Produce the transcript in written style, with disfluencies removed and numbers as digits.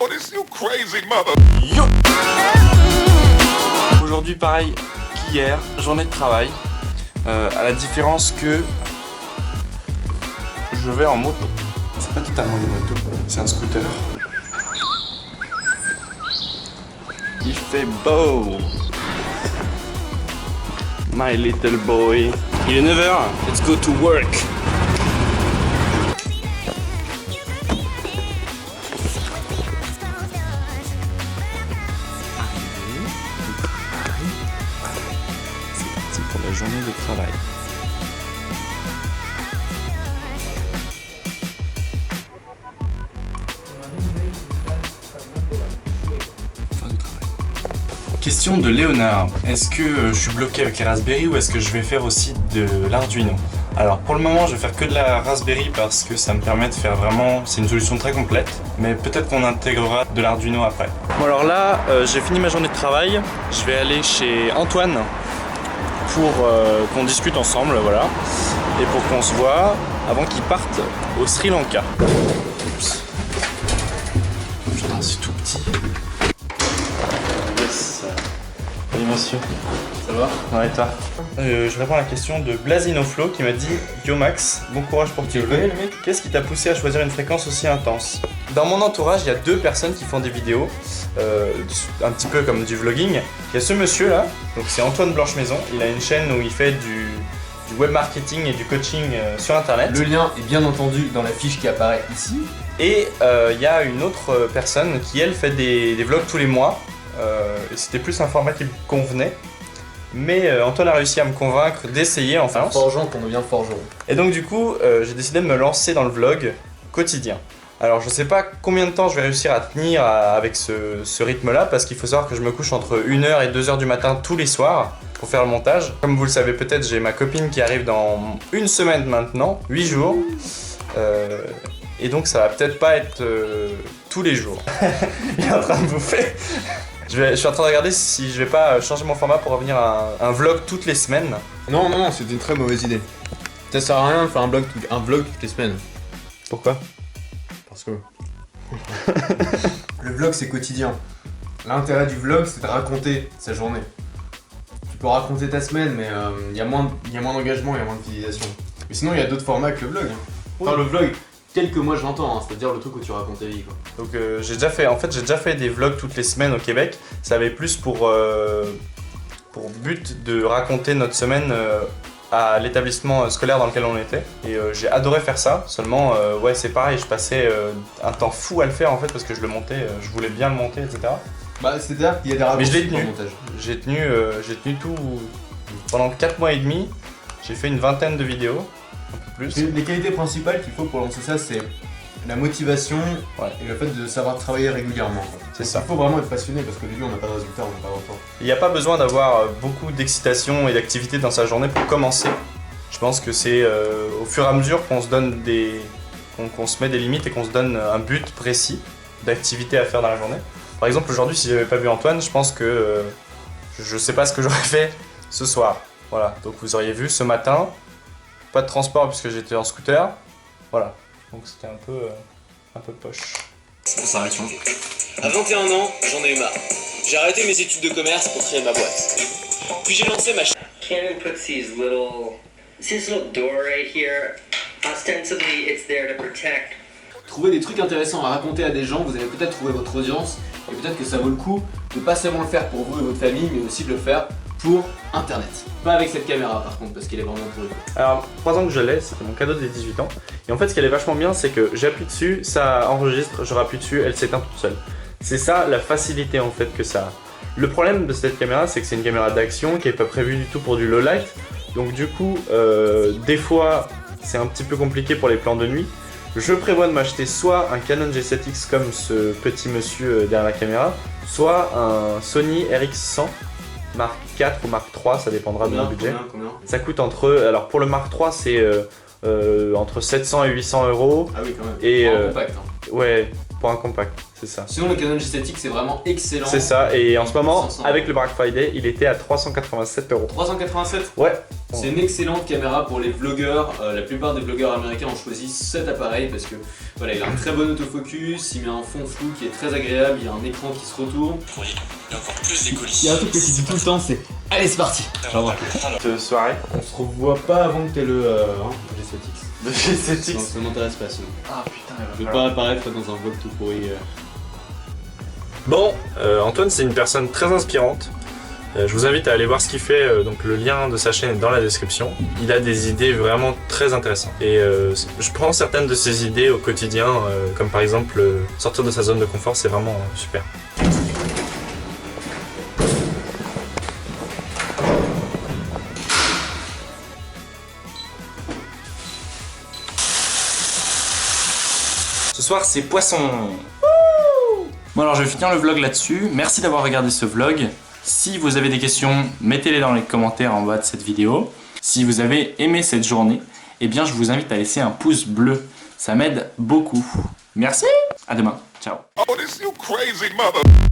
Oh, this you crazy mother. Yo. Aujourd'hui pareil qu'hier, journée de travail, à la différence que je vais en moto. C'est pas totalement une moto, c'est un scooter. Il fait beau. My little boy. Il est 9h, let's go to work. C'est parti pour la journée de travail. Question de Léonard, est-ce que je suis bloqué avec les Raspberry ou est-ce que je vais faire aussi de l'Arduino? Alors pour le moment je vais faire que de la Raspberry parce que ça me permet de faire vraiment, c'est une solution très complète, mais peut-être qu'on intégrera de l'Arduino après. Bon alors là j'ai fini ma journée de travail, je vais aller chez Antoine pour qu'on discute ensemble, voilà, et pour qu'on se voit avant qu'il parte au Sri Lanka. Oups. Putain c'est tout petit. Salut monsieur. Ça va? Ouais et toi? Je réponds à la question de Blazinoflo qui m'a dit Yo Max, bon courage pour tes vœux. Qu'est-ce qui t'a poussé à choisir une fréquence aussi intense? Dans mon entourage, il y a deux personnes qui font des vidéos, un petit peu comme du vlogging. Il y a ce monsieur là, donc c'est Antoine Blanchemaison. Il a une chaîne où il fait du web marketing et du coaching sur internet. Le lien est bien entendu dans la fiche qui apparaît ici. Et il y a une autre personne qui elle fait des vlogs tous les mois. Et c'était plus un format qui me convenait. Mais Antoine a réussi à me convaincre d'essayer enfin. Forgeant qu'on devient forgeron. Et donc du coup, j'ai décidé de me lancer dans le vlog quotidien. Alors je sais pas combien de temps je vais réussir à tenir avec ce rythme-là, parce qu'il faut savoir que je me couche entre 1h et 2h du matin tous les soirs pour faire le montage. Comme vous le savez peut-être, j'ai ma copine qui arrive dans une semaine maintenant, 8 jours. Et donc ça va peut-être pas être tous les jours. Il est en train de bouffer. Je suis en train de regarder si je vais pas changer mon format pour revenir à un vlog toutes les semaines. Non, c'était une très mauvaise idée. Ça sert à rien de faire un vlog toutes les semaines. Pourquoi? Parce que... Le vlog c'est quotidien. L'intérêt du vlog c'est de raconter sa journée. Tu peux raconter ta semaine mais il y a moins d'engagement, il y a moins de fidélisation. Mais sinon il y a d'autres formats que le vlog. Enfin le vlog, tel que moi je l'entends, c'est-à-dire le truc où tu racontes ta vie quoi. Donc j'ai déjà fait des vlogs toutes les semaines au Québec. Ça avait plus pour but de raconter notre semaine à l'établissement scolaire dans lequel on était. Et j'ai adoré faire ça, seulement ouais c'est pareil, je passais un temps fou à le faire en fait parce que je le montais, je voulais bien le monter etc. Bah c'est-à-dire qu'il y a des raccourcis Mais je l'ai dans tenu, le montage. j'ai tenu tout pendant 4 mois et demi, j'ai fait une vingtaine de vidéos, un peu plus. Les qualités principales qu'il faut pour lancer ça c'est la motivation et le fait de savoir travailler régulièrement. C'est ça. Il faut vraiment être passionné parce qu'au début on n'a pas de résultat, on n'a pas de retour. Il n'y a pas besoin d'avoir beaucoup d'excitation et d'activité dans sa journée pour commencer. Je pense que c'est au fur et à mesure qu'on se donne qu'on se met des limites et qu'on se donne un but précis d'activité à faire dans la journée. Par exemple aujourd'hui si j'avais pas vu Antoine, je pense que je sais pas ce que j'aurais fait ce soir. Voilà, donc vous auriez vu ce matin, pas de transport puisque j'étais en scooter. Voilà, donc c'était un peu poche. Sa réaction. À 21 ans, j'en ai eu marre. J'ai arrêté mes études de commerce pour créer ma boîte. Puis j'ai lancé ma chaîne. Canon puts this little door right here. Ostensibly, it's there to protect. Trouver des trucs intéressants à raconter à des gens, vous allez peut-être trouver votre audience et peut-être que ça vaut le coup de pas seulement le faire pour vous et votre famille, mais aussi de le faire pour internet. Pas avec cette caméra par contre, parce qu'elle est vraiment pourrie. Alors 3 ans que je l'ai, c'était mon cadeau des 18 ans. Et en fait ce qui est vachement bien c'est que j'appuie dessus, ça enregistre, je rappuie dessus, elle s'éteint toute seule. C'est ça la facilité en fait que ça a. Le problème de cette caméra c'est que c'est une caméra d'action qui n'est pas prévue du tout pour du low light. Donc du coup, des fois c'est un petit peu compliqué pour les plans de nuit. Je prévois de m'acheter soit un Canon G7X comme ce petit monsieur derrière la caméra, soit un Sony RX100 Mark 4 ou Mark 3, ça dépendra de mon budget. Combien Ça coûte alors pour le Mark 3 c'est entre 700 et 800 euros. Ah oui quand même, et, pour un compact. Hein. Ouais, pour un compact, c'est ça. Sinon le Canon G7X c'est vraiment excellent. C'est ça, et en ce moment, 500. avec le Black Friday, il était à 387 euros. 387. Ouais, C'est une excellente caméra pour les vlogueurs. La plupart des vlogueurs américains ont choisi cet appareil parce que voilà, il a un très bon autofocus, il met un fond flou qui est très agréable, il y a un écran qui se retourne. Oui, il y a encore plus des colis. Il y a un truc que tu dis tout le temps, c'est allez c'est parti. Cette soirée On se revoit pas avant que t'aies le G7X. de G7X. Non, ça m'intéresse pas sinon. Ah putain, Je veux pas apparaître dans un vlog tout pourri. Bon, Antoine c'est une personne très inspirante. Je vous invite à aller voir ce qu'il fait, donc le lien de sa chaîne est dans la description. Il a des idées vraiment très intéressantes. Et je prends certaines de ses idées au quotidien, comme par exemple sortir de sa zone de confort, c'est vraiment super. Ce soir c'est poisson. Bon alors je vais finir le vlog là-dessus. Merci d'avoir regardé ce vlog. Si vous avez des questions, mettez-les dans les commentaires en bas de cette vidéo. Si vous avez aimé cette journée, eh bien je vous invite à laisser un pouce bleu. Ça m'aide beaucoup. Merci, à demain, ciao. Oh, this you crazy mother.